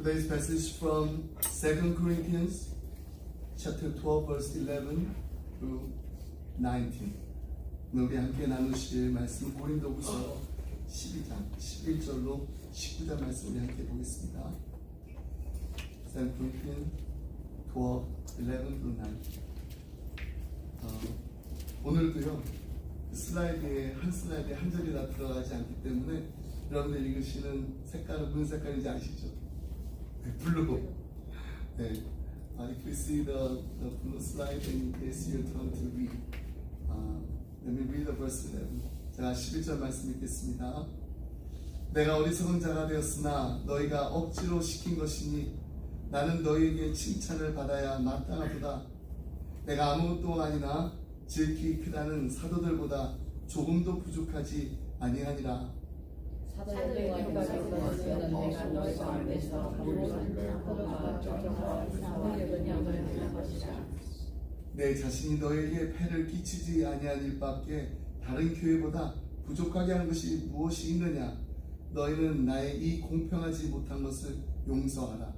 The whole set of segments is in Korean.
Today's passage from 2 Corinthians chapter 12 verse 11 through 19. 오늘 우리 함께 나누실 말씀 고린도후서 12장 11절로 19절 말씀 우리 함께 보겠습니다. 2 Corinthians 12, 11 through 19. 오늘도요 슬라이드에 한 절이 다 들어가지 않기 때문에 여러분들 읽으시는 색깔은 무슨 색깔인지 아시죠? 블루. 네. If you see the blue slide, then it's your turn to read. Let me read the verse 11. 자, 11절 말씀 읽겠습니다. 내가 어리석은 자가 되었으나 너희가 억지로 시킨 것이니 나는 너희에게 칭찬을 받아야 마땅하도다. 내가 아무것도 아니나 지극히 크다는 사도들보다 조금도 부족하지 아니하니라. 내 자신이 너에게 폐를 끼치지 아니한 일밖에 다른 교회보다 부족하게 한 것이 무엇이 있느냐? 너희는 나의 이 공평하지 못한 것을 용서하라.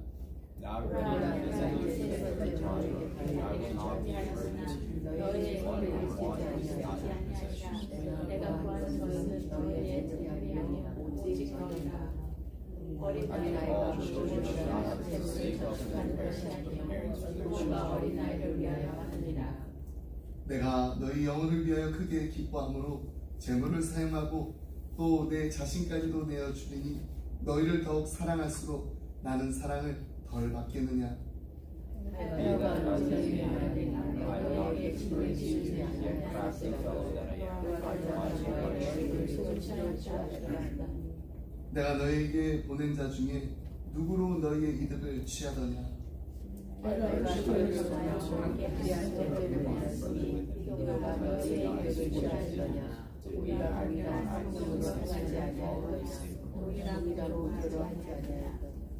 내가 너희 영혼을 위하여 크게 기뻐함으로 재물을 사용하고 또 내 자신까지도 내어 주리니 너희를 더욱 사랑할수록 나는 사랑을 덜 받겠느냐? 내가 너희에게 보낸 자 중에 누구로 너희의 이득을 취하더냐?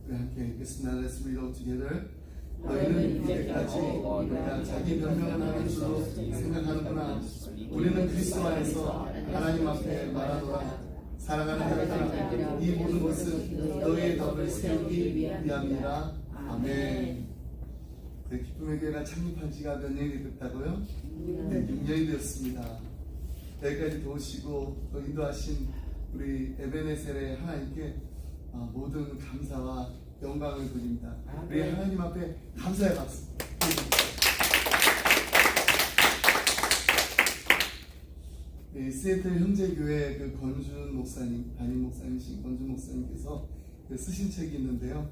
우리 함께 읽겠습니다. Let's read all together. 너희는 이제까지 우리가 자기 변명을 하는 줄로 생각하는구나. 우리는 그리스도 안에서 하나님 앞에 말하노라. 사랑하는 자들아, 이 모든 것은 너희의 덕을 세우기 위함이라. 아멘. 그 기쁨의 교회가 창립한 지가 몇 년이 됐다고요? 네, 6년이 되었습니다. 여기까지 도우시고 또 인도하신 우리 에베네셀의 하나님께 모든 감사와 영광을 드립니다. 우리 하나님 앞에 감사의 박수. 네, 시애틀 형제교회 그 권준 목사님, 담임 목사님이신 권준 목사님께서 쓰신 책이 있는데요.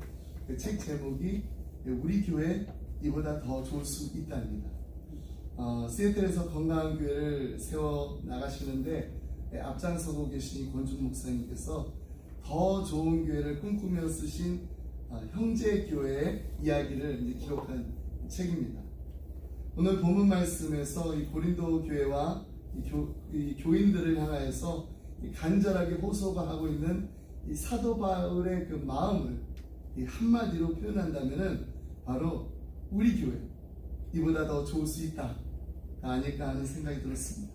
그 책 제목이 우리 교회 이보다 더 좋을 수 있답니다. 시애틀에서 건강한 교회를 세워 나가시는데 앞장서고 계신 권준 목사님께서 더 좋은 교회를 꿈꾸며 쓰신 형제 교회의 이야기를 이제 기록한 책입니다. 오늘 본문 말씀에서 이 고린도 교회와 이 교인들을 향하여서 간절하게 호소하고 있는 이 사도 바울의 그 마음을 한마디로 표현한다면은 바로 우리 교회 이보다 더 좋을 수 있다 아닐까 하는 생각이 들었습니다.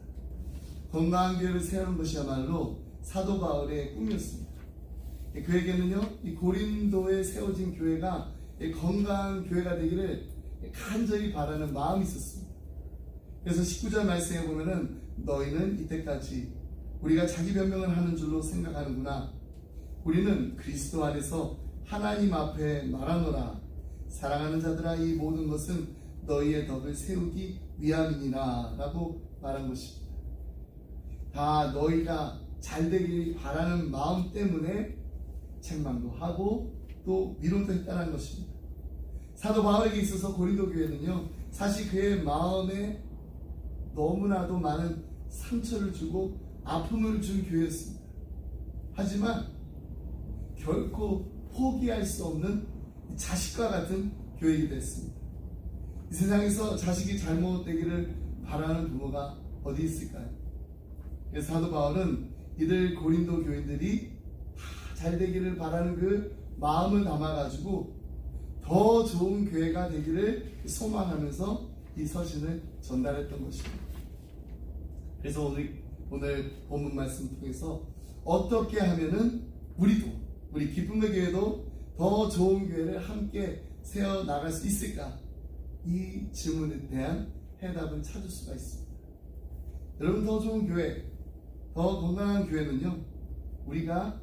건강한 교회를 세우는 것이야말로 사도 바울의 꿈이었습니다. 그에게는요, 이 고린도에 세워진 교회가 건강한 교회가 되기를 간절히 바라는 마음이 있었습니다. 그래서 19절 말씀에 보면은 너희는 이때까지 우리가 자기 변명을 하는 줄로 생각하는구나. 우리는 그리스도 안에서 하나님 앞에 말하노라. 사랑하는 자들아, 이 모든 것은 너희의 덕을 세우기 위함이니라 라고 말한 것입니다. 다 너희가 잘 되길 바라는 마음 때문에 책망도 하고 또 위로도 했다는 것입니다. 사도 바울에게 있어서 고린도 교회는요, 사실 그의 마음에 너무나도 많은 상처를 주고 아픔을 준 교회였습니다. 하지만 결코 포기할 수 없는 자식과 같은 교회이기도 했습니다. 이 세상에서 자식이 잘못되기를 바라는 부모가 어디 있을까요? 그래서 사도 바울은 이들 고린도 교인들이 잘 되기를 바라는 그 마음을 담아가지고 더 좋은 교회가 되기를 소망하면서 이 서신을 전달했던 것입니다. 그래서 오늘 본문 말씀 통해서 어떻게 하면은 우리 기쁨의 교회도 더 좋은 교회를 함께 세워 나갈 수 있을까? 이 질문에 대한 해답을 찾을 수가 있습니다. 여러분, 더 좋은 교회, 더 건강한 교회는요, 우리가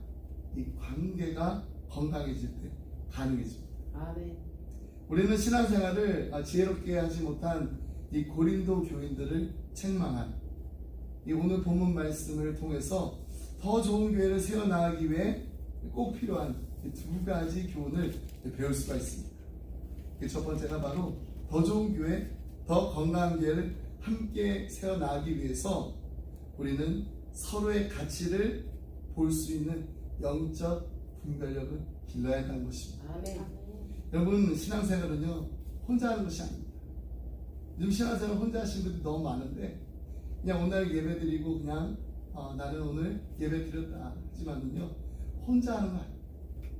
이 관계가 건강해질 때 가능해집니다. 아멘. 우리는 신앙생활을 지혜롭게 하지 못한 이 고린도 교인들을 책망한 이 오늘 본문 말씀을 통해서 더 좋은 교회를 세워나가기 위해 꼭 필요한 두 가지 교훈을 배울 수가 있습니다. 첫 번째가 바로 더 좋은 교회, 더 건강한 교회를 함께 세워나가기 위해서 우리는 서로의 가치를 볼 수 있는 영적 분별력을 길러야 한다는 것입니다. 아멘. 여러분, 신앙생활은요, 혼자 하는 것이 아닙니다. 요즘 신앙생활 혼자 하시는 분들이 너무 많은데, 그냥 오늘 예배 드리고 그냥 나는 오늘 예배 드렸다 하지만은요, 혼자 하는 거 아니에요.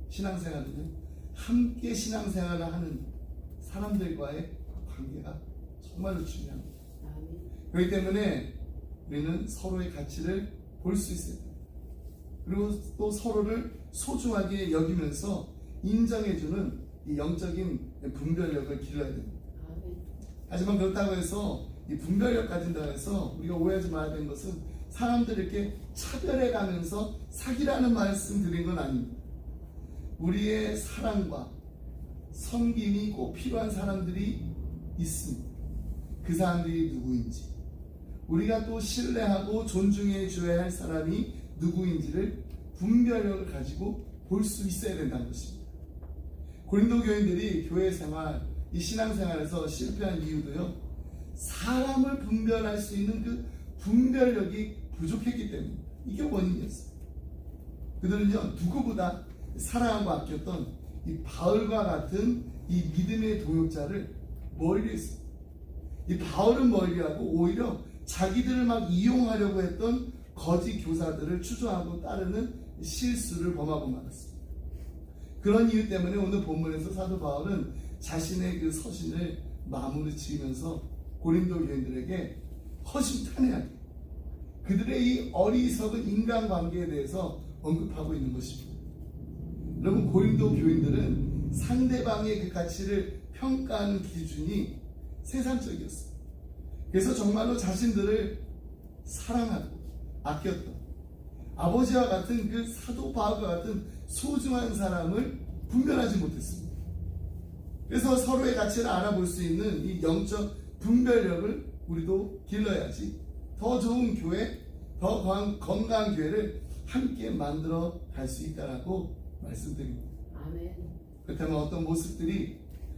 신앙생활은요, 함께 신앙생활을 하는 사람들과의 관계가 정말로 중요합니다. 아멘. 그렇기 때문에 우리는 서로의 가치를 볼 수 있어야 됩니다. 그리고 또 서로를 소중하게 여기면서 인정해주는 이 영적인 분별력을 길러야 됩니다. 아멘. 하지만 그렇다고 해서 이 분별력 가진다고 해서 우리가 오해하지 말아야 되는 것은 사람들을 이렇게 차별해 가면서 사귀라는 말씀 드린 건 아닙니다. 우리의 사랑과 섬김이 꼭 필요한 사람들이 있습니다. 그 사람들이 누구인지, 우리가 또 신뢰하고 존중해 줘야 할 사람이 누구인지를 분별력을 가지고 볼 수 있어야 된다는 것입니다. 고린도 교인들이 교회 생활, 이 신앙생활에서 실패한 이유도요, 사람을 분별할 수 있는 그 분별력이 부족했기 때문에 이게 원인이었어요. 그들은요, 누구보다 사랑하고 아꼈던 이 바울과 같은 이 믿음의 동역자를 멀리했어요. 이 바울은 멀리하고 오히려 자기들을 막 이용하려고 했던 거짓 교사들을 추종하고 따르는 실수를 범하고 말았습니다. 그런 이유 때문에 오늘 본문에서 사도 바울은 자신의 그 서신을 마무리 지으면서 고린도 교인들에게 허심탄회하게 그들의 이 어리석은 인간관계에 대해서 언급하고 있는 것입니다. 여러분, 고린도 교인들은 상대방의 그 가치를 평가하는 기준이 세상적이었어요. 그래서 정말로 자신들을 사랑하고 아꼈던 아버지와 같은 그 사도 바울과 같은 소중한 사람을 분별하지 못했습니다. 그래서 서로의 가치를 알아볼 수 있는 이 영적 분별력을 우리도 길러야지 더 좋은 교회, 더 건강한 교회를 함께 만들어 갈 수 있다라고 말씀드립니다. 아멘. 그렇다면 어떤 모습들이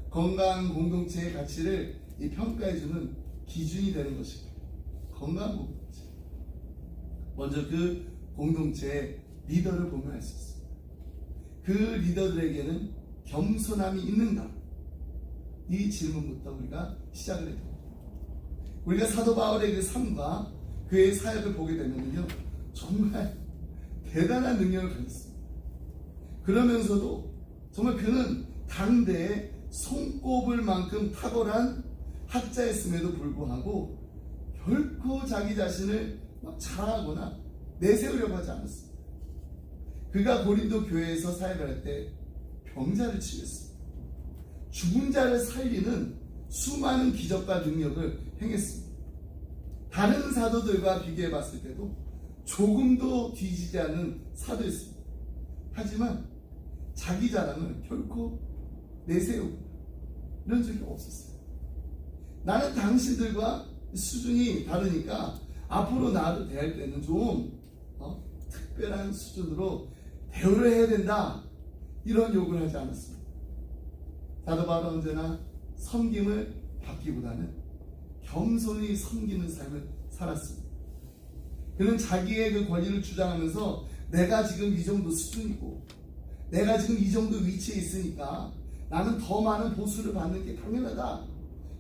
건강한 공동체의 가치를 이 평가해주는 기준이 되는 것입니다. 건강한 공동체. 먼저 그 공동체의 리더를 보면 알 수 있습니다. 그 리더들에게는 겸손함이 있는가? 이 질문부터 우리가 시작을 해야 됩니다. 우리가 사도 바울의 그 삶과 그의 사역을 보게 되면요, 정말 대단한 능력을 가졌습니다. 그러면서도 정말 그는 당대에 손꼽을 만큼 탁월한 학자였음에도 불구하고 결코 자기 자신을 막 자랑하거나 내세우려고 하지 않았습니다. 그가 고린도 교회에서 사역을 할 때 병자를 치유했습니다. 죽은 자를 살리는 수많은 기적과 능력을 행했습니다. 다른 사도들과 비교해 봤을 때도 조금도 뒤지지 않은 사도였습니다. 하지만 자기 자랑을 결코 내세우고 이런 적이 없었어요. 나는 당신들과 수준이 다르니까 앞으로 나를 대할 때는 좀 특별한 수준으로 대우를 해야 된다, 이런 요구를 하지 않았습니다. 사도 바울은 언제나 섬김을 받기보다는 겸손히 섬기는 삶을 살았습니다. 그는 자기의 그 권위를 주장하면서 내가 지금 이 정도 수준이고 내가 지금 이 정도 위치에 있으니까 나는 더 많은 보수를 받는 게 당연하다,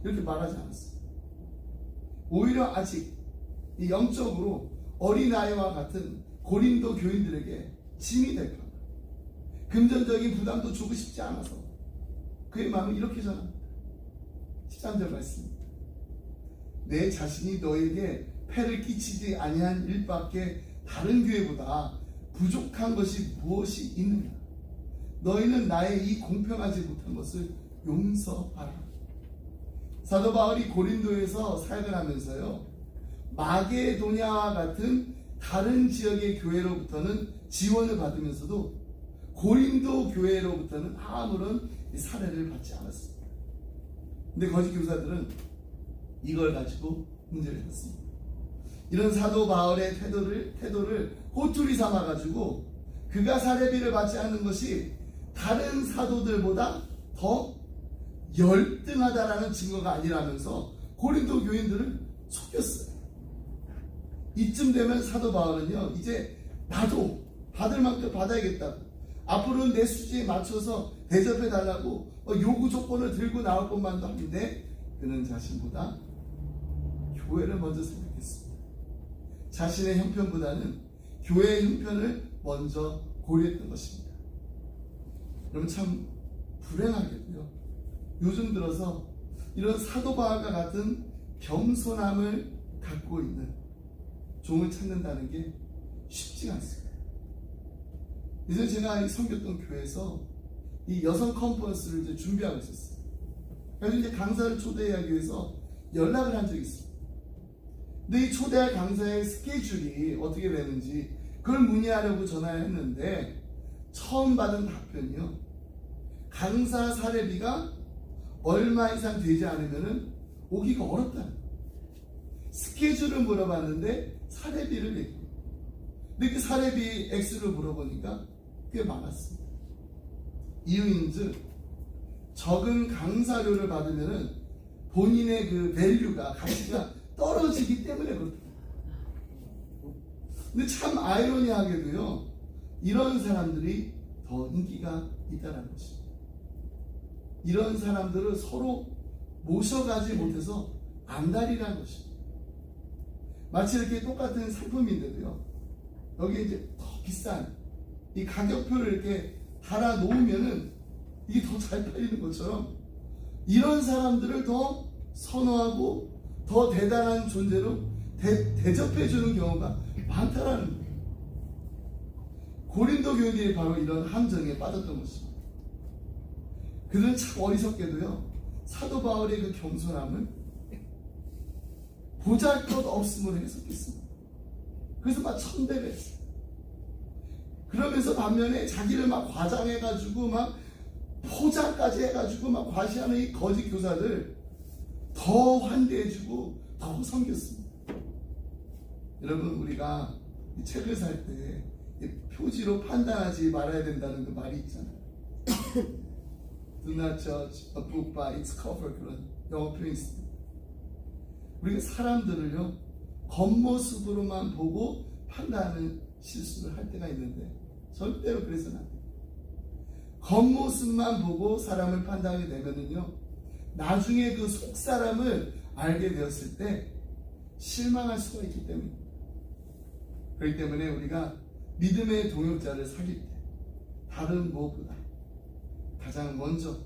이렇게 말하지 않았어요. 오히려 아직 영적으로 어린아이와 같은 고린도 교인들에게 짐이 될까, 금전적인 부담도 주고 싶지 않아서 그의 마음을 이렇게 전합니다. 13절 말씀입니다. 내 자신이 너에게 폐를 끼치지 아니한 일밖에 다른 교회보다 부족한 것이 무엇이 있느냐? 너희는 나의 이 공평하지 못한 것을 용서하라. 사도 바울이 고린도에서 사역을 하면서요, 마게도냐와 같은 다른 지역의 교회로부터는 지원을 받으면서도 고린도 교회로부터는 아무런 사례를 받지 않았습니다. 근데 거짓 교사들은 이걸 가지고 문제를 했습니다. 이런 사도 바울의 태도를 꼬투리 삼아 가지고 그가 사례비를 받지 않는 것이 다른 사도들보다 더 열등하다라는 증거가 아니라면서 고린도 교인들을 속였어요. 이쯤 되면 사도 바울은요, 이제 나도 받을 만큼 받아야겠다고, 앞으로는 내 수지에 맞춰서 대접해 달라고 요구 조건을 들고 나올 것만도 한데, 그는 자신보다 교회를 먼저 생각했습니다. 자신의 형편보다는 교회의 형편을 먼저 고려했던 것입니다. 여러분, 참 불행하게도요, 요즘 들어서 이런 사도 바울과 같은 겸손함을 갖고 있는 종을 찾는다는 게 쉽지가 않습니다. 이제 제가 섬겼던 교회에서 이 여성 컨퍼런스를 이제 준비하고 있었어요. 그래서 이제 강사를 초대하기 위해서 연락을 한 적이 있습니다. 근데 이 초대할 강사의 스케줄이 어떻게 되는지 그걸 문의하려고 전화를 했는데, 처음 받은 답변이요, 강사 사례비가 얼마 이상 되지 않으면 오기가 어렵다는 거예요. 스케줄을 물어봤는데 사례비를 얘기해요. 근데 그 사례비 액수를 물어보니까 꽤 많았습니다. 이유인즉 적은 강사료를 받으면 본인의 그 밸류가, 가치가 떨어지기 때문에 그렇다. 근데 참 아이러니하게도요, 이런 사람들이 더 인기가 있다는 것입니다. 이런 사람들을 서로 모셔가지 못해서 안달이라는 것입니다. 마치 이렇게 똑같은 상품인데도요, 여기 이제 더 비싼 이 가격표를 이렇게 달아 놓으면은 이게 더 잘 팔리는 것처럼 이런 사람들을 더 선호하고 더 대단한 존재로 대접해 주는 경우가 많다라는 거예요. 고린도 교인들이 바로 이런 함정에 빠졌던 것입니다. 그들은 참 어리석게도요, 사도 바울의 그 겸손함을 보잘것없음으로 해석했습니다. 그래서 막 천대를 했어요. 그러면서 반면에 자기를 막 과장해가지고 막 포장까지 해가지고 막 과시하는 이 거짓 교사들 더 환대해주고 더 섬겼습니다. 여러분, 우리가 이 책을 살 때 표지로 판단하지 말아야 된다는 그 말이 있잖아요. Do not judge a book by its cover, 그런 영어 표현이 있습니다. 우리가 사람들을요, 겉모습으로만 보고 판단하는 실수를 할 때가 있는데 절대로 그래서는 안 돼요. 겉모습만 보고 사람을 판단하게 되면은요, 나중에 그 속사람을 알게 되었을 때 실망할 수가 있기 때문입니다. 그렇기 때문에 우리가 믿음의 동역자를 사귈 때 다른 무엇보다 가장 먼저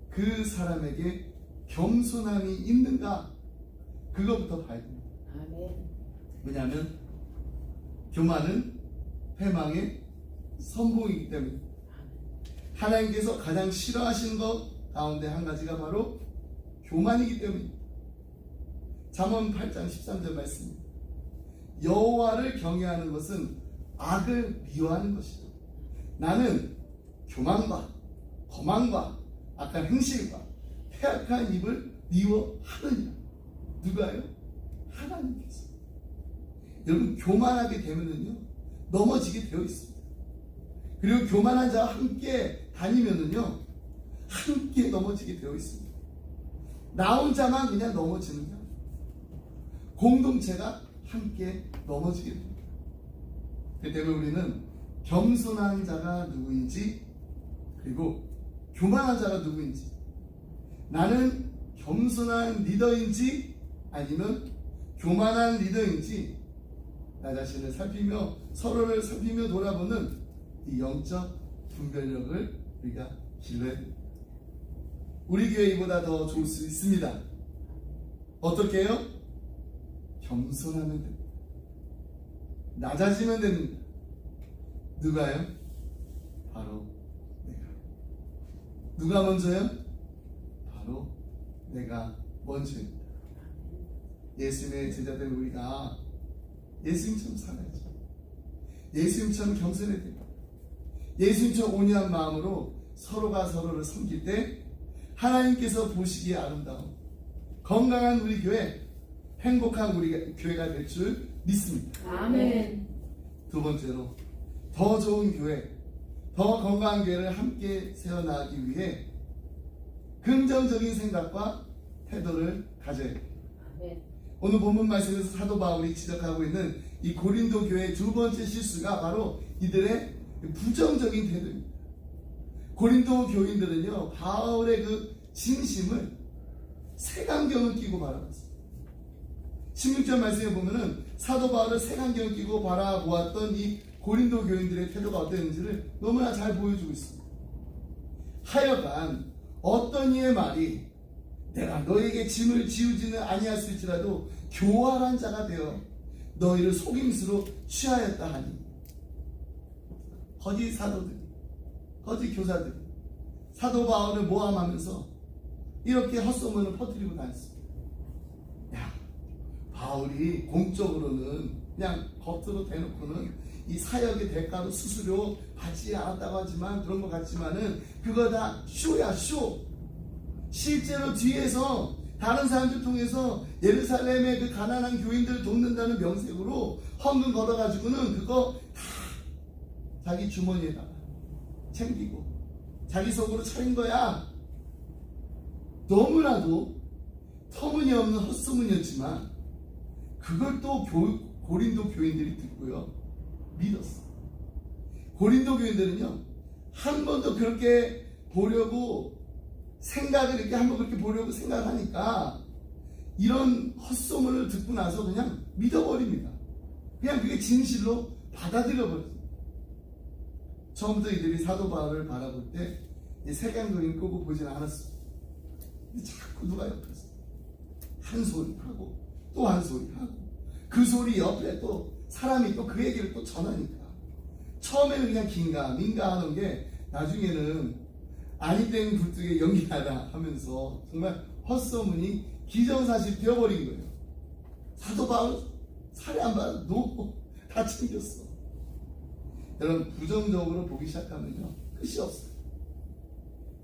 그 사람에게 겸손함이 있는가, 그것부터 봐야 됩니다. 왜냐하면 교만은 패망의 선봉이기 때문에 하나님께서 가장 싫어하시는 것 가운데 한 가지가 바로 교만이기 때문입니다. 잠언 8장 13절 말씀입니다. 여호와를 경외하는 것은 악을 미워하는 것이다. 나는 교만과 거만과 악한 행실과 패악한 입을 미워하느니라. 누가요? 하나님께서. 여러분, 교만하게 되면은요, 넘어지게 되어 있습니다. 그리고 교만한 자와 함께 다니면은요, 함께 넘어지게 되어 있습니다. 나 혼자만 그냥 넘어지는 게 아니에요. 공동체가 함께 넘어지게 됩니다. 그 때문에 우리는 겸손한 자가 누구인지, 그리고 교만한 자가 누구인지, 나는 겸손한 리더인지 아니면 교만한 리더인지 나 자신을 살피며 서로를 살피며 돌아보는 이 영적 분별력을 우리가 길러야 됩니다. 우리 교회 이보다 더 좋을 수 있습니다. 어떻게 해요? 겸손하면 됩니다. 낮아지면 됩니다. 누가요? 바로 누가 먼저요? 바로 내가 먼저입니다. 예수님의 제자들 우리가 예수님처럼 살아야죠. 예수님처럼 겸손해야 됩니다. 예수님처럼 온유한 마음으로 서로가 서로를 섬길 때 하나님께서 보시기에 아름다운 건강한 우리 교회, 행복한 우리 교회가 될 줄 믿습니다. 아멘. 두 번째로 더 좋은 교회, 더 건강한 교회를 함께 세워나가기 위해 긍정적인 생각과 태도를 가져야 됩니다. 아멘. 오늘 본문 말씀에서 사도 바울이 지적하고 있는 이 고린도 교회의 두 번째 실수가 바로 이들의 부정적인 태도입니다. 고린도 교인들은요, 바울의 그 진심을 색안경을 끼고 바라봤어요. 16절 말씀에 보면은 사도 바울을 색안경을 끼고 바라보았던 이 고린도 교인들의 태도가 어땠는지를 너무나 잘 보여주고 있습니다. 하여간 어떤 이의 말이 내가 너에게 짐을 지우지는 아니하였을지라도 교활한 자가 되어 너희를 속임수로 취하였다 하니, 거짓 사도들이, 거짓 교사들이 사도 바울을 모함하면서 이렇게 헛소문을 퍼뜨리고 다녔습니다. 야, 바울이 공적으로는 그냥 겉으로 대놓고는 이 사역의 대가로 수수료 받지 않았다고 하지만, 그런 것 같지만은 그거 다 쇼야, 쇼. 실제로 뒤에서 다른 사람들 통해서 예루살렘의 그 가난한 교인들을 돕는다는 명색으로 헌금 걸어가지고는 그거 다 자기 주머니에다가 챙기고 자기 속으로 차린 거야. 너무나도 터무니없는 헛소문이었지만 그걸 또 고린도 교인들이 듣고요, 믿었어. 고린도 교인들은요, 한 번도 그렇게 보려고 생각을 이렇게 한번 그렇게 보려고 생각하니까 이런 헛소문을 듣고 나서 그냥 믿어버립니다. 그냥 그게 진실로 받아들여버렸습니다. 처음부터 이들이 사도 바울을 바라볼 때 색안경을 끄고 보지는 않았습니다. 자꾸 누가 옆에서 한 소리 하고 또 한 소리 하고 그 소리 옆에 또 사람이 또 그 얘기를 또 전하니까 처음에는 그냥 긴가민가 하는 게 나중에는 아니 땡 굴뚝에 연기하라 하면서 정말 헛소문이 기정사실 되어버린 거예요. 사도 바울 살이 안 받아도 다 챙겼어. 여러분, 부정적으로 보기 시작하면요, 끝이 없어요.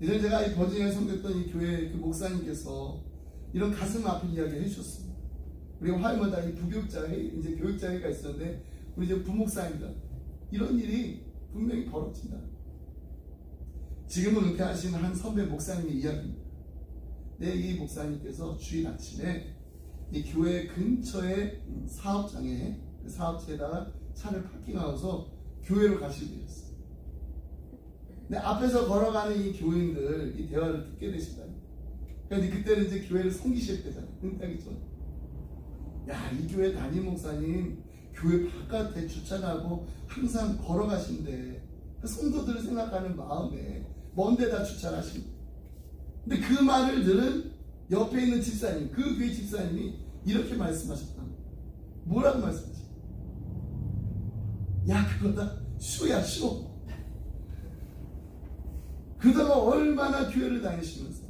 예전에 제가 이 버지니아에 섬겼던 이 교회 그 목사님께서 이런 가슴 아픈 이야기를 해주셨습니다. 우리가 화요일마다 이 부교육자회, 이제 교육자회가 있었는데 우리 이제 부목사입니다. 이런 일이 분명히 벌어진다. 지금은 은퇴하신 한 선배 목사님의 이야기입니다. 이 목사님께서 주일 아침에 이 교회 근처의 사업장에, 그 사업체에다가 차를 파킹하고서 교회로 가시게 되었어요. 근데 앞에서 걸어가는 이 교인들 이 대화를 듣게 되신다. 그러니까 그때는 이제 교회를 섬기실 때잖아요. 은퇴하기 전에. 야, 이 교회 담임 목사님 교회 바깥에 주차하고 항상 걸어가신대. 그 성도들을 생각하는 마음에 먼 데다 주차를 하십니다. 근데 그 말을 들은 옆에 있는 집사님, 그 교회 집사님이 이렇게 말씀하셨다. 뭐라고 말씀하셨다? 야, 그거다 쇼야, 쇼. 그동안 얼마나 교회를 다니시면서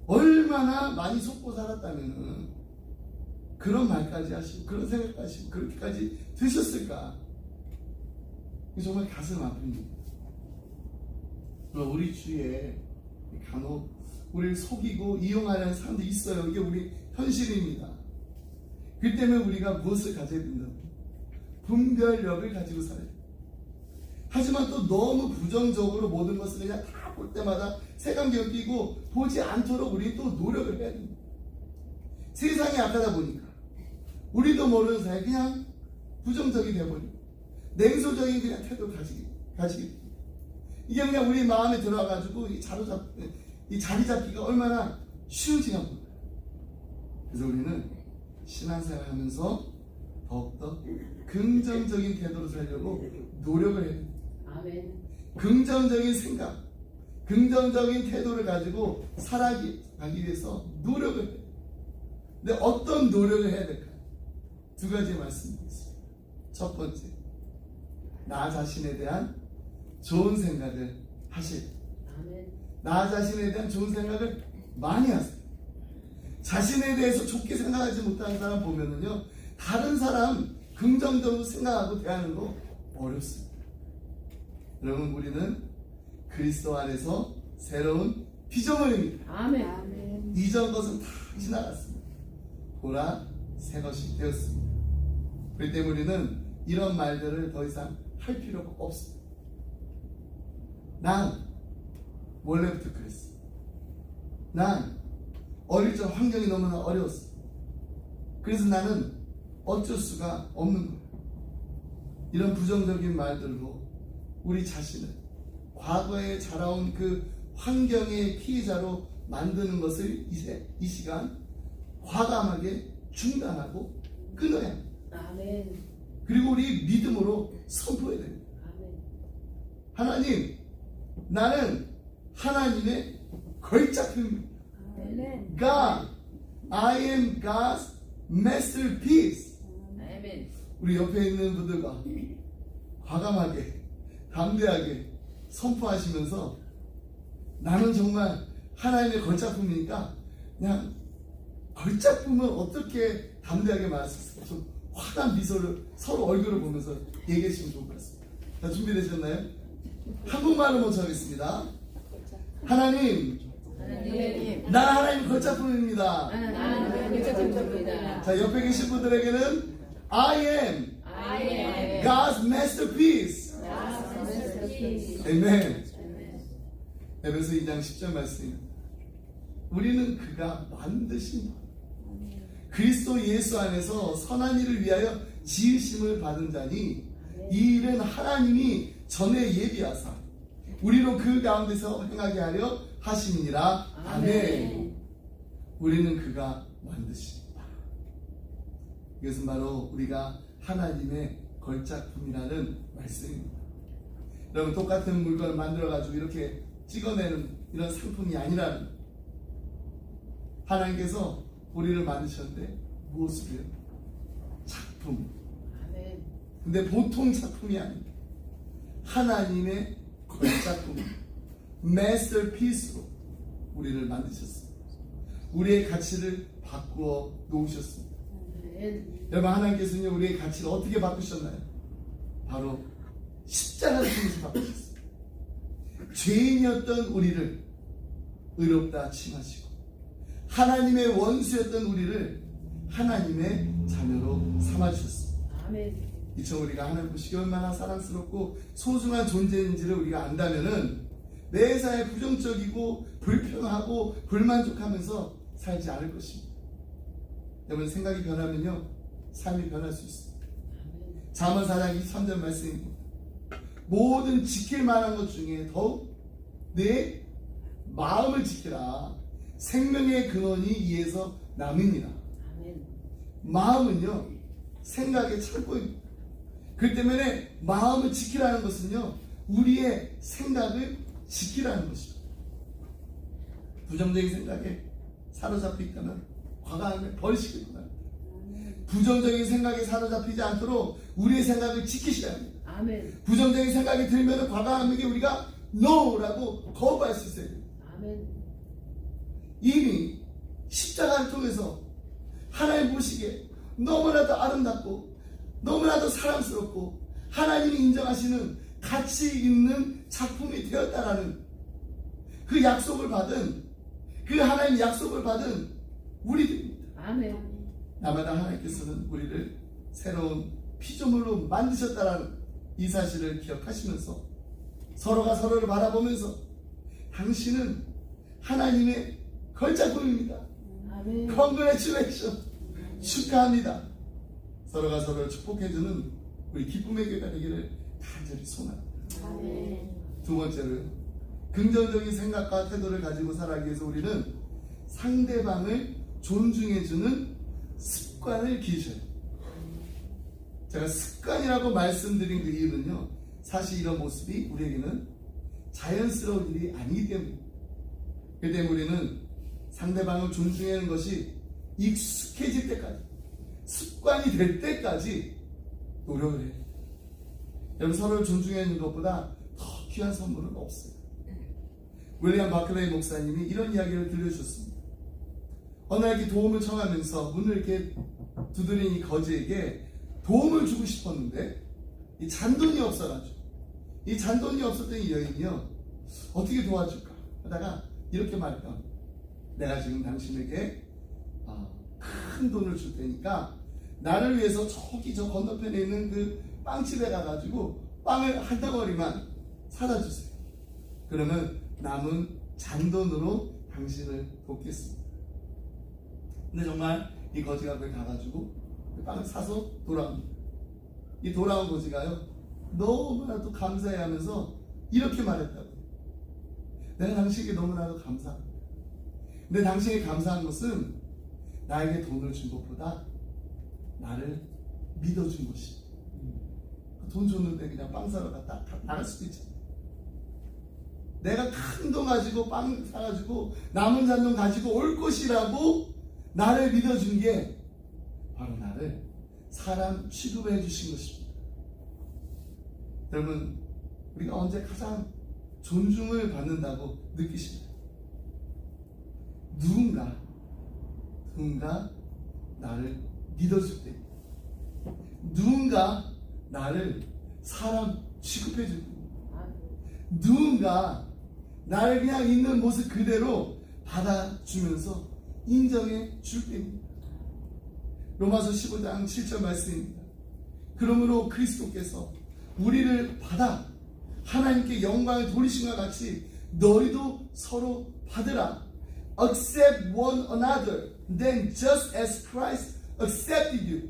얼마나 많이 속고 살았다면은 그런 말까지 하시고 그런 생각까지 하시고 그렇게까지 드셨을까? 정말 가슴 아픈 일입니다. 우리 주위에 간혹 우리를 속이고 이용하려는 사람들이 있어요. 이게 우리 현실입니다. 그 때문에 우리가 무엇을 가져야 된다? 분별력을 가지고 살아야 돼요. 하지만 또 너무 부정적으로 모든 것을 그냥 다 볼 때마다 색안경 끼고 보지 않도록 우리 또 노력을 해야 됩니다. 세상이 악하다 보니까 우리도 모르는 사이에 그냥 부정적이 되어버리고 냉소적인 그냥 태도를 가지게 됩니다. 이게 그냥 우리 마음에 들어와가지고 이 자리 잡기가 얼마나 쉬운지가 몰라요. 그래서 우리는 신앙생활 하면서 더욱더 긍정적인 태도로 살려고 노력을 해야 됩니다. 아멘. 긍정적인 생각, 긍정적인 태도를 가지고 살아가기 위해서 노력을 해요. 근데 어떤 노력을 해야 될까요? 두 가지 말씀드리겠습니다. 첫 번째, 나 자신에 대한 좋은 생각을 하실. 아멘. 나 자신에 대한 좋은 생각을 많이 하세요. 자신에 대해서 좋게 생각하지 못하는 사람 보면은요, 다른 사람 긍정적으로 생각하고 대하는 거 어렵습니다. 여러분, 우리는 그리스도 안에서 새로운 피조물입니다. 아멘. 이전 것은 다 지나갔습니다. 보라, 새 것이 되었습니다. 그렇기 때문에 우리는 이런 말들을 더 이상 할 필요가 없습니다. 난 원래부터 그랬어. 난 어릴 적 환경이 너무나 어려웠어. 그래서 나는 어쩔 수가 없는 거야. 이런 부정적인 말들로 우리 자신을 과거에 자라온 그 환경의 피해자로 만드는 것을 이제 이 시간 과감하게 중단하고 끊어야 합니다. 아멘. 그리고 우리 믿음으로 선포해야 됩니다. 아멘. 하나님, 나는 하나님의 걸작품입니다. 아멘. God, I am God's masterpiece. 아멘. 우리 옆에 있는 분들과 과감하게, 담대하게 선포하시면서 나는 정말 하나님의 걸작품이니까 그냥 걸작품은 어떻게 담대하게 말할 수 있을까? 좀 환한 미소를 서로 얼굴을 보면서 얘기해 주시면 좋을 것 같습니다. 자, 준비되셨나요? 한국말로 먼저 하겠습니다. 하나님, 하나님. 나 하나님 걸작품입니다. 나는 걸작품입니다. 자, 옆에 계신 분들에게는 I am I am God's masterpiece. God's masterpiece. 아멘. 에베소 2장 10절 말씀입니다. 우리는 그가 만드신 것, 그리스도 예수 안에서 선한 일을 위하여 지으심을 받은 자니 이 일은 하나님이 전에 예비하사 우리로 그 가운데서 행하게 하려 하심이니라. 아멘. 우리는 그가 만드십니다. 이것은 바로 우리가 하나님의 걸작품이라는 말씀입니다. 여러분, 똑같은 물건을 만들어 가지고 이렇게 찍어내는 이런 상품이 아니라는 거예요. 하나님께서 우리를 만드셨는데 무엇을요? 작품. 아멘. 근데 보통 작품이 아닙니다. 하나님의 걸작품, 마스터피스로 우리를 만드셨습니다. 우리의 가치를 바꾸어 놓으셨습니다. 아멘. 여러분, 하나님께서는 우리의 가치를 어떻게 바꾸셨나요? 바로 십자가를 통해서 바꾸셨습니다. 죄인이었던 우리를 의롭다 칭하시고 하나님의 원수였던 우리를 하나님의 자녀로 삼아주셨습니다. 아멘. 이처럼 우리가 하나님 보시기에 얼마나 사랑스럽고 소중한 존재인지를 우리가 안다면은 매사에 부정적이고 불평하고 불만족하면서 살지 않을 것입니다. 여러분, 생각이 변하면요, 삶이 변할 수 있습니다. 잠언 4장 23절 말씀입니다. 모든 지킬 만한 것 중에 더욱 내 마음을 지키라. 생명의 근원이 이에서 남이니라. 아멘. 마음은요, 생각의 창고입니다. 그렇기 때문에 마음을 지키라는 것은요, 우리의 생각을 지키라는 것입니다. 부정적인 생각에 사로잡혀 있다면 과감하게 버리시기 바랍니다. 부정적인 생각에 사로잡히지 않도록 우리의 생각을 지키셔야 합니다. 아멘. 부정적인 생각이 들면 과감하게 우리가 NO라고 거부할 수 있어야 됩니다. 아멘. 이미 십자가를 통해서 하나님 보시기에 너무나도 아름답고 너무나도 사랑스럽고 하나님이 인정하시는 가치 있는 작품이 되었다라는 그 약속을 받은, 그 하나님 약속을 받은 우리들입니다. 아멘. 나마다 하나님께서는 우리를 새로운 피조물로 만드셨다라는 이 사실을 기억하시면서 서로가 서로를 바라보면서 당신은 하나님의 걸작품입니다. 아멘. Congratulations. 축하합니다. 서로가 서로를 축복해주는 우리 기쁨의 교회가 되기를 간절히 소망합니다. 아멘. 두 번째로요, 긍정적인 생각과 태도를 가지고 살아가기 위해서 우리는 상대방을 존중해주는 습관을 기르셔야 합니다. 제가 습관이라고 말씀드린 그 이유는요, 사실 이런 모습이 우리에게는 자연스러운 일이 아니기 때문입니다. 그렇기 때문에 우리는 상대방을 존중하는 것이 익숙해질 때까지, 습관이 될 때까지 노력을 해요. 여러분, 서로를 존중하는 것보다 더 귀한 선물은 없어요. 윌리엄 바클레이 목사님이 이런 이야기를 들려주셨습니다. 어느 날 이렇게 도움을 청하면서 문을 이렇게 두드린 이 거지에게 도움을 주고 싶었는데 이 잔돈이 없어가지고, 이 잔돈이 없었던 이 여인이요, 어떻게 도와줄까 하다가 이렇게 말했다. 내가 지금 당신에게 큰 돈을 줄 테니까 나를 위해서 저기 저 건너편에 있는 그 빵집에 가가지고 빵을 한 덩어리만 사다 주세요. 그러면 남은 잔돈으로 당신을 돕겠습니다. 근데 정말 이 거지가 거기 가가지고 그 빵을 사서 돌아옵니다. 이 돌아온 거지가요, 너무나도 감사해하면서 이렇게 말했다고. 내가 당신에게 너무나도 감사합니다. 근데 당신이 감사한 것은 나에게 돈을 준 것보다 나를 믿어준 것이. 돈 줬는데 그냥 빵 사러 갔다 나갈 수도 있잖아요. 내가 큰 돈 가지고 빵 사가지고 남은 잔돈 가지고 올 것이라고 나를 믿어준 게 바로 나를 사람 취급해 주신 것입니다. 여러분, 우리가 언제 가장 존중을 받는다고 느끼십니까? 누군가 나를 믿어줄 때, 누군가 나를 사람 취급해줄 때, 누군가 나를 그냥 있는 모습 그대로 받아주면서 인정해 줄 때입니다. 로마서 15장 7절 말씀입니다. 그러므로 그리스도께서 우리를 받아 하나님께 영광을 돌리심과 같이 너희도 서로 받으라. Accept one another, then just as Christ accepted you,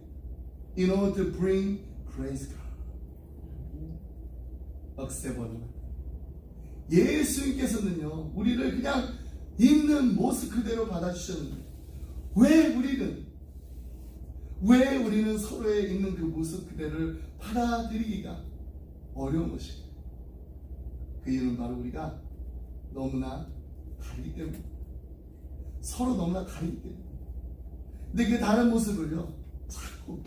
in order to bring praise God. Accept one another. 예수님께서는요, 우리를 그냥 있는 모습 그대로 받아주셨는데 왜 우리는 서로의 있는 그 모습 그대로를 받아들이기가 어려운 것일까요? 그 이유는 바로 우리가 너무나 다르기 때문입니다. 서로 너무나 다르기 때문에. 근데 그 다른 모습을요, 자꾸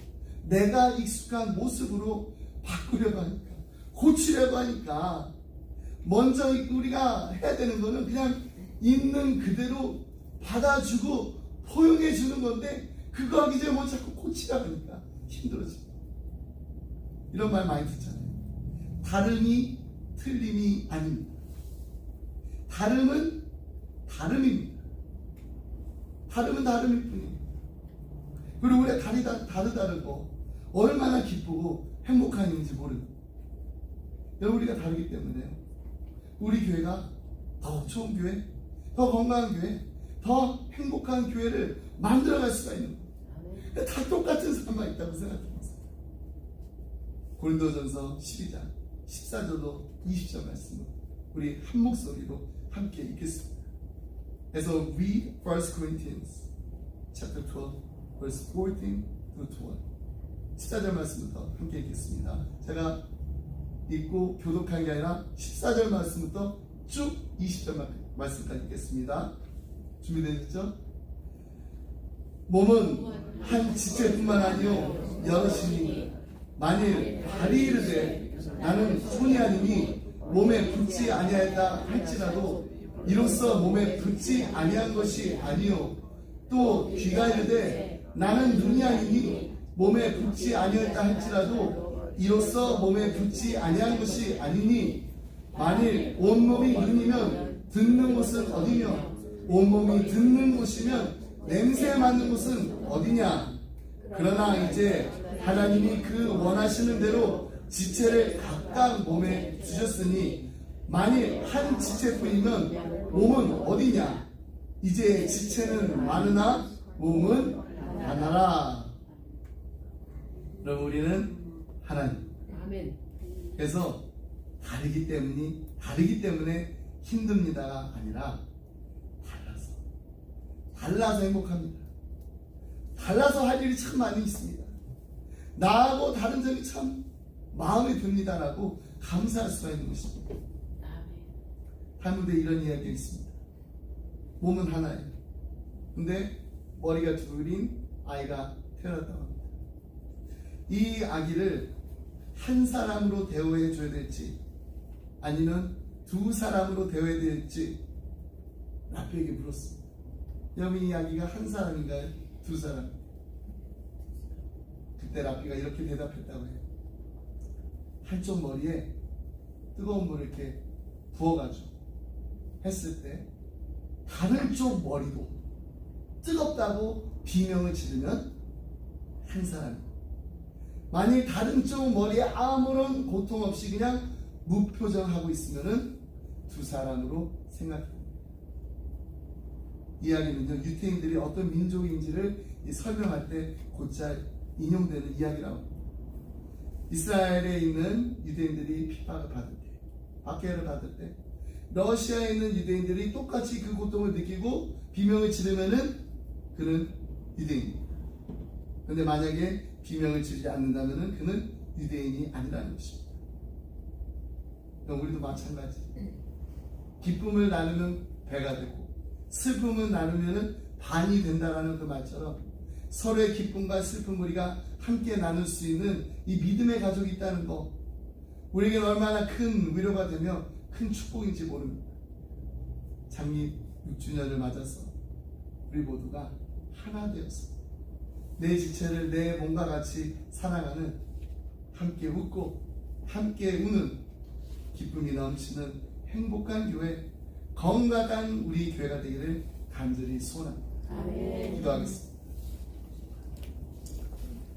내가 익숙한 모습으로 바꾸려고 하니까, 고치려고 하니까, 먼저 우리가 해야 되는 거는 그냥 있는 그대로 받아주고 포용해 주는 건데, 그거 하기 전에 뭐 자꾸 고치려고 하니까 힘들어집니다. 이런 말 많이 듣잖아요. 다름이 틀림이 아닙니다. 다름은 다름입니다. 다름은 다름일 뿐입니다. 그리고 우리가 다르고 얼마나 기쁘고 행복한 일인지 모릅니다. 여러분, 우리가 다르기 때문에 우리 교회가 더 좋은 교회, 더 건강한 교회, 더 행복한 교회를 만들어갈 수가 있는 거예요. 다 똑같은 사람만 있다고 생각해보세요. 고린도전서 12장 14절로 20절 말씀을 우리 한 목소리로 함께 읽겠습니다. 그래서 read 1 Corinthians chapter 12 verse 14 through 20. 14절 말씀부터 함께 읽겠습니다. 제가 읽고 교독한 게 아니라 14절 말씀부터 쭉 20절 말씀까지 읽겠습니다. 준비되셨죠? 몸은 한 지체뿐만 아니요 여럿이니 만일 발이 이르되 나는 손이 아니니 몸에 붙지 아니하였다 할지라도 이로써 몸에 붙지 아니한 것이 아니요 또 귀가 이르되 나는 눈이 아니니 몸에 붙지 아니하였다 할지라도 이로써 몸에 붙지 아니한 것이 아니니 만일 온몸이 눈이면 듣는 곳은 어디며 온몸이 듣는 곳이면 냄새 맡는 곳은 어디냐. 그러나 이제 하나님이 그 원하시는 대로 지체를 각각 몸에 주셨으니 만일 한 지체뿐이면 몸은 어디냐. 이제 지체는 많으나 몸은 하나라. 그럼 우리는 하나님. 아멘. 그래서 다르기 때문에 힘듭니다가 아니라 달라서 행복합니다. 달라서 할 일이 참 많이 있습니다. 나하고 다른 점이 참 마음에 듭니다라고 감사할 수가 있는 것입니다. 탈무드에 이런 이야기가 있습니다. 몸은 하나예요. 근데 머리가 둘인 아이가 태어났다고 합니다. 이 아기를 한 사람으로 대우해 줘야 될지 아니면 두 사람으로 대우해야 될지 랍비에게 물었어. 여러분, 이 아기가 한 사람인가요? 두 사람? 그때 랍비가 이렇게 대답했다고 해요. 한쪽 머리에 뜨거운 물을 이렇게 부어가지고 했을 때 다른 쪽 머리도 뜨겁다고 비명을 지르면 한 사람. 만일 다른 쪽 머리에 아무런 고통 없이 그냥 무표정하고 있으면은 두 사람으로 생각합니다. 이야기는요, 유태인들이 어떤 민족인지를 설명할 때 곧잘 인용되는 이야기라고 합니다. 이스라엘에 있는 유대인들이 핍박을 받을 때, 박해를 받을 때, 러시아에 있는 유대인들이 똑같이 그 고통을 느끼고 비명을 지르면은 그는 유대인입니다. 그런데 만약에 비명을 지르지 않는다면은 그는 유대인이 아니라는 것입니다. 우리도 마찬가지. 기쁨을 나누면 배가 되고 슬픔을 나누면 반이 된다라는 그 말처럼 서로의 기쁨과 슬픔 우리가 함께 나눌 수 있는 이 믿음의 가족이 있다는 거, 우리에게 얼마나 큰 위로가 되며 큰 축복인지 모릅니다. 장립 6주년을 맞아서 우리 모두가 하나 되어서 내 지체를 내 몸과 같이 사랑하는, 함께 웃고 함께 우는 기쁨이 넘치는 행복한 교회, 건강한 우리 교회가 되기를 간절히 소원합니다. 아멘. 기도하겠습니다.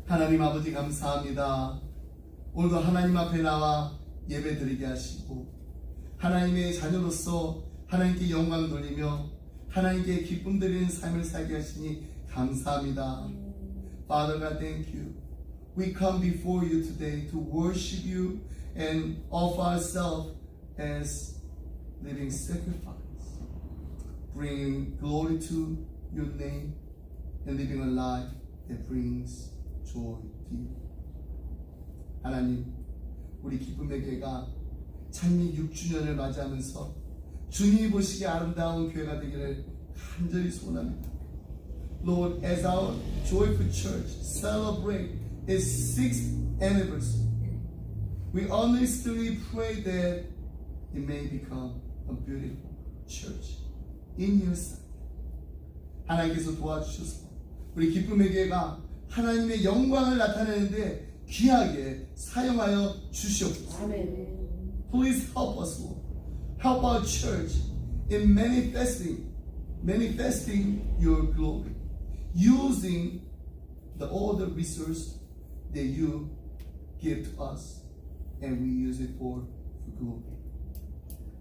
하나님 아버지, 감사합니다. 오늘도 하나님 앞에 나와 예배 드리게 하시고 하나님의 자녀로서 하나님께 영광 돌리며 하나님께 기쁨 드리는 삶을 살게 하시니 감사합니다. Father God, thank you. We come before you today to worship you and offer ourselves as living sacrifice, bringing glory to your name and living a life that brings joy to you. 하나님, 우리 기쁨의 교회가 창립 6주년을 맞이하면서 주님이 보시기에 아름다운 교회가 되기를 간절히 소원합니다. Lord, as our joyful church celebrate its 6th anniversary, we earnestly pray that it may become a beautiful church in your sight. 하나님께서 도와주셔서 우리 기쁨의 교회가 하나님의 영광을 나타내는데 귀하게 사용하여 주시옵소서. 아멘. Please help us, Lord. Help our church in manifesting your glory, using all the resources that you give to us, and we use it for glory.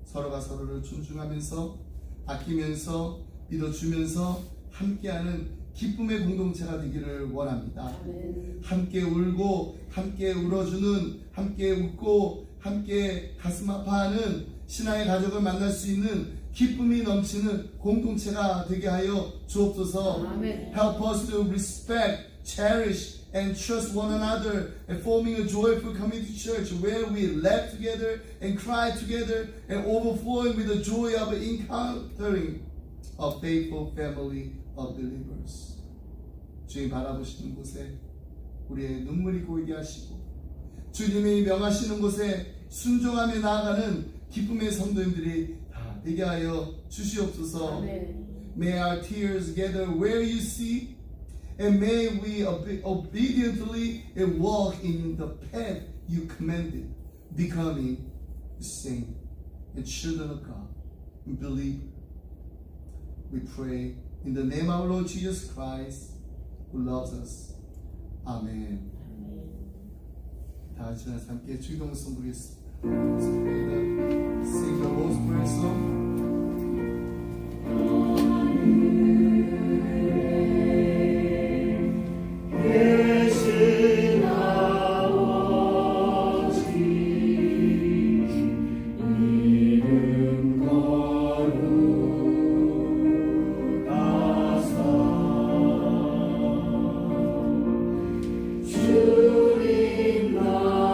서로가 서로를 존중하면서 아끼면서 믿어주면서 함께하는 기쁨의 공동체가 되기를 원합니다. 아멘. 함께 울고 함께 울어주는, 함께 웃고 함께 가슴 아파하는 신앙의 가족을 만날 수 있는 기쁨이 넘치는 공동체가 되게 하여 주옵소서. 아멘. Help us to respect, cherish and trust one another and forming a joyful community church where we laugh together and cry together and overflowing with the joy of encountering a faithful family of believers. 주님 바라보시는 곳에 우리의 눈물이 고이게 하시고 주님이 명하시는 곳에 순종하며 나아가는 기쁨의 성도님들이 다 되게 하여 주시옵소서. 아멘. May our tears gather where you see, and may we obediently walk in the path you commanded, becoming the saint and children of God. We believe. We pray in the name of our Lord Jesus Christ, who loves us. Amen. 다 같이 함께 주기도문송 부르겠습니다. Sing the Lord's Prayer song. 주님 나라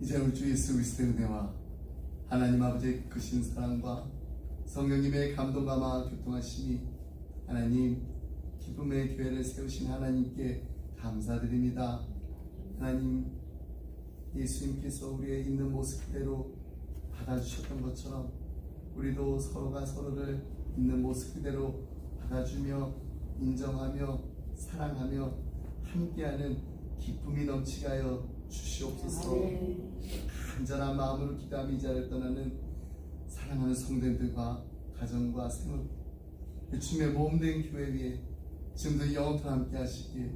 이제 우리 주 예수 그리스도의 은혜와 하나님 아버지의 크신 사랑과 성령님의 감동감화 교통하심이 하나님 기쁨의 교회를 세우신 하나님께 감사드립니다. 하나님 예수님께서 우리의 있는 모습 그대로 받아주셨던 것처럼 우리도 서로가 서로를 있는 모습 그대로 받아주며 인정하며 사랑하며 함께하는 기쁨이 넘치게 하여 주시옵소서. 아멘. 간절한 마음으로 기도하며 이 자리를 떠나는 사랑하는 성도들과 가정과 생활 주님의 몸된 교회 위에 지금도 영원토록 함께 하시길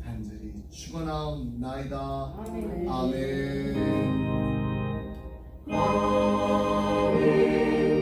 간절히 축원하옵나이다. 아멘. 아멘. 아멘.